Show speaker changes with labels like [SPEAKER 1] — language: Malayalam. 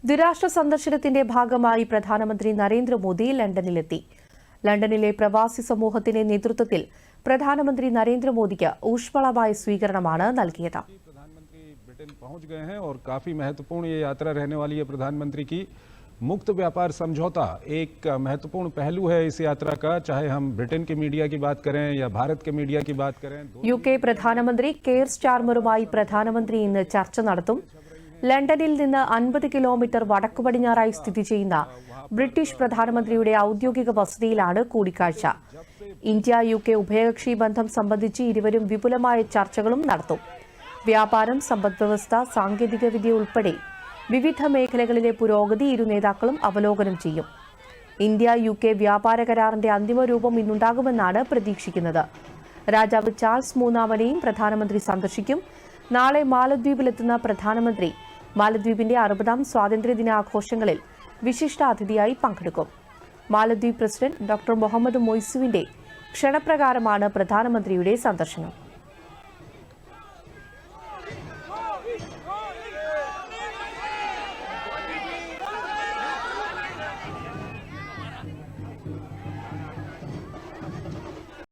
[SPEAKER 1] ദ്വിരാഷ്ട്ര സന്ദർശനത്തിന്റെ ഭാഗമായി പ്രധാനമന്ത്രി നരേന്ദ്രമോദി ലണ്ടനിലെത്തി. ലണ്ടനിലെ പ്രവാസി സമൂഹത്തിന്റെ നേതൃത്വത്തിൽ പ്രധാനമന്ത്രി നരേന്ദ്രമോദിക്ക് ഊഷ്മളമായ സ്വീകരണമാണ് നൽകിയത്.
[SPEAKER 2] प्रधानमंत्री ब्रिटेन पहुंच गए हैं और काफी महत्वपूर्ण ये यात्रा रहने वाली है प्रधानमंत्री की। मुक्त व्यापार समझौता एक महत्वपूर्ण पहलू है इस यात्रा का, चाहे हम ब्रिटेन के मीडिया की बात करें या भारत के मीडिया की बात करें।
[SPEAKER 1] UK പ്രധാനമന്ത്രി കെയർ സ്റ്റാർമറുമായി പ്രധാനമന്ത്രി ഇന്ന് ചർച്ച നടത്തും. ലണ്ടനിൽ നിന്ന് 50 കിലോമീറ്റർ വടക്കു പടിഞ്ഞാറായി സ്ഥിതി ചെയ്യുന്ന ബ്രിട്ടീഷ് പ്രധാനമന്ത്രിയുടെ ഔദ്യോഗിക വസതിയിലാണ് കൂടിക്കാഴ്ച. ഇന്ത്യ UK ഉഭയകക്ഷി ബന്ധം സംബന്ധിച്ച് ഇരുവരും വിപുലമായ ചർച്ചകളും നടത്തും. വ്യാപാരം, സമ്പദ്വ്യവസ്ഥ, സാങ്കേതികവിദ്യ ഉൾപ്പെടെ വിവിധ മേഖലകളിലെ പുരോഗതി ഇരു നേതാക്കളും അവലോകനം ചെയ്യും. ഇന്ത്യ UK വ്യാപാര കരാറിന്റെ അന്തിമ രൂപം ഇന്നുണ്ടാകുമെന്നാണ് പ്രതീക്ഷിക്കുന്നത്. രാജാവ് ചാൾസ് മൂന്നാമനെയും പ്രധാനമന്ത്രി സന്ദർശിക്കും. നാളെ മാലദ്വീപിലെത്തുന്ന പ്രധാനമന്ത്രി മാലദ്വീപിന്റെ 60ാം സ്വാതന്ത്ര്യദിനാഘോഷങ്ങളിൽ വിശിഷ്ടാതിഥിയായി പങ്കെടുക്കും. മാലദ്വീപ് പ്രസിഡന്റ് ഡോക്ടർ മുഹമ്മദ് മൊയ്സുവിന്റെ ക്ഷണപ്രകാരമാണ് പ്രധാനമന്ത്രിയുടെ സന്ദർശനം.